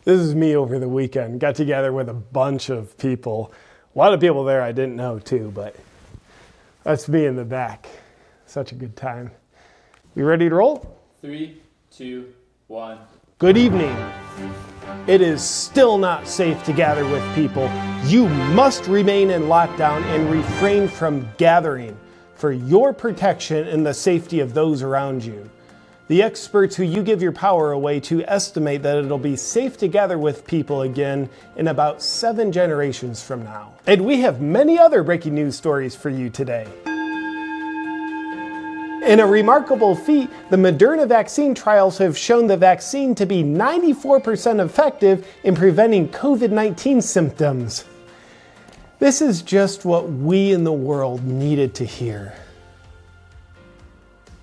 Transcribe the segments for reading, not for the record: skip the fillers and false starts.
This is me over the weekend. Got together with a bunch of people. A lot of people there I didn't know too, but that's me in the back. Such a good time. You ready to roll? 3, 2, 1. Good evening. It is still not safe to gather with people. You must remain in lockdown and refrain from gathering for your protection and the safety of those around you. The experts who you give your power away to estimate that it'll be safe to gather with people again in about 7 generations from now. And we have many other breaking news stories for you today. In a remarkable feat, the Moderna vaccine trials have shown the vaccine to be 94% effective in preventing COVID-19 symptoms. This is just what we in the world needed to hear.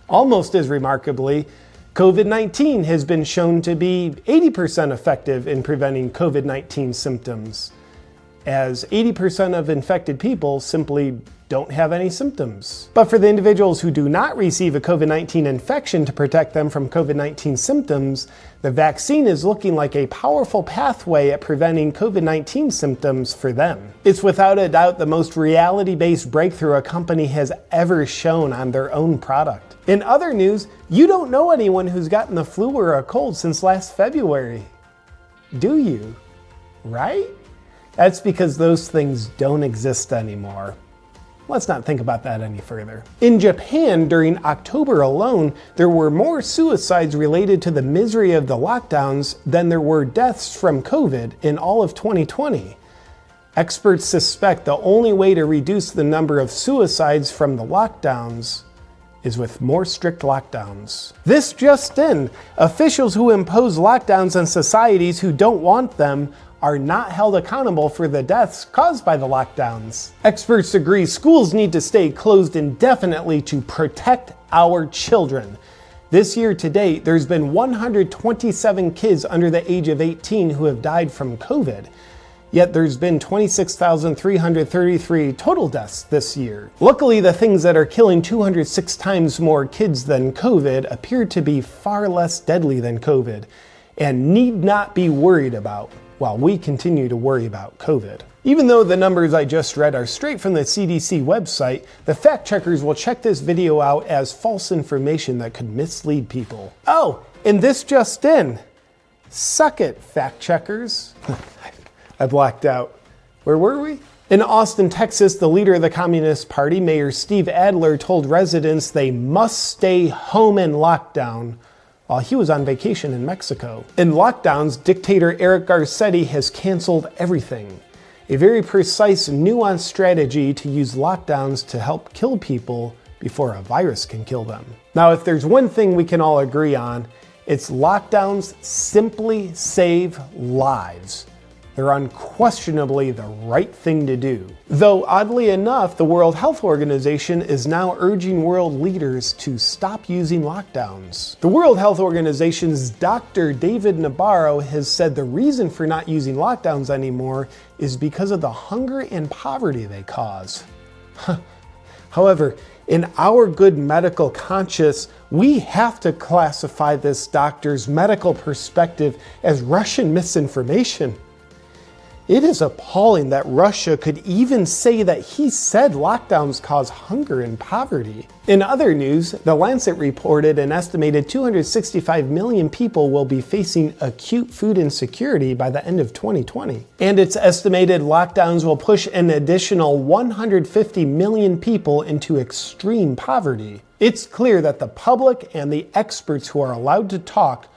Almost as remarkably, COVID-19 has been shown to be 80% effective in preventing COVID-19 symptoms, as 80% of infected people simply don't have any symptoms. But for the individuals who do not receive a COVID-19 infection to protect them from COVID-19 symptoms, the vaccine is looking like a powerful pathway at preventing COVID-19 symptoms for them. It's without a doubt the most reality-based breakthrough a company has ever shown on their own product. In other news, you don't know anyone who's gotten the flu or a cold since last February, do you? Right? That's because those things don't exist anymore. Let's not think about that any further. In Japan, during October alone, there were more suicides related to the misery of the lockdowns than there were deaths from COVID in all of 2020. Experts suspect the only way to reduce the number of suicides from the lockdowns is with more strict lockdowns. This just in, officials who impose lockdowns on societies who don't want them are not held accountable for the deaths caused by the lockdowns. Experts agree schools need to stay closed indefinitely to protect our children. This year to date, there's been 127 kids under the age of 18 who have died from COVID. Yet there's been 26,333 total deaths this year. Luckily, the things that are killing 206 times more kids than COVID appear to be far less deadly than COVID and need not be worried about, while we continue to worry about COVID. Even though the numbers I just read are straight from the CDC website, the fact checkers will check this video out as false information that could mislead people. Oh, and this just in. Suck it, fact checkers. I blacked out. Where were we? In Austin, Texas, the leader of the Communist Party, Mayor Steve Adler, told residents they must stay home in lockdown while he was on vacation in Mexico. In lockdowns, dictator Eric Garcetti has canceled everything. A very precise, nuanced strategy to use lockdowns to help kill people before a virus can kill them. Now, if there's one thing we can all agree on, it's lockdowns simply save lives. They're unquestionably the right thing to do. Though, oddly enough, the World Health Organization is now urging world leaders to stop using lockdowns. The World Health Organization's Dr. David Nabarro has said the reason for not using lockdowns anymore is because of the hunger and poverty they cause. However, in our good medical conscience, we have to classify this doctor's medical perspective as Russian misinformation. It is appalling that Russia could even say that he said lockdowns cause hunger and poverty. In other news, The Lancet reported an estimated 265 million people will be facing acute food insecurity by the end of 2020. And it's estimated lockdowns will push an additional 150 million people into extreme poverty. It's clear that the public and the experts who are allowed to talk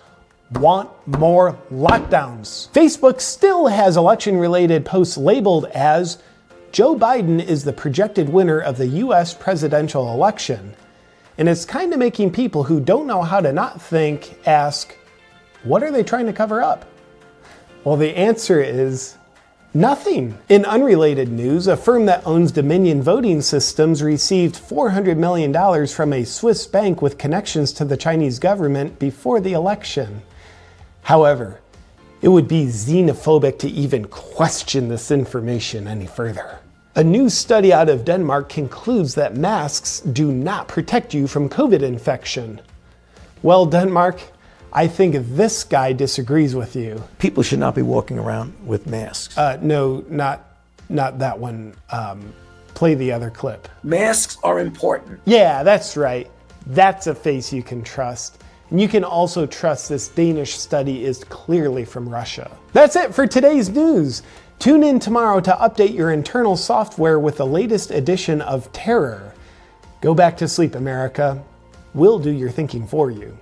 want more lockdowns. Facebook still has election-related posts labeled as Joe Biden is the projected winner of the US presidential election. And it's kind of making people who don't know how to not think ask, what are they trying to cover up? Well, the answer is nothing. In unrelated news, a firm that owns Dominion Voting Systems received $400 million from a Swiss bank with connections to the Chinese government before the election. However, it would be xenophobic to even question this information any further. A new study out of Denmark concludes that masks do not protect you from COVID infection. Well, Denmark, I think this guy disagrees with you. People should not be walking around with masks. No, not that one. Play the other clip. Masks are important. Yeah, that's right. That's a face you can trust. And you can also trust this Danish study is clearly from Russia. That's it for today's news. Tune in tomorrow to update your internal software with the latest edition of Terror. Go back to sleep, America. We'll do your thinking for you.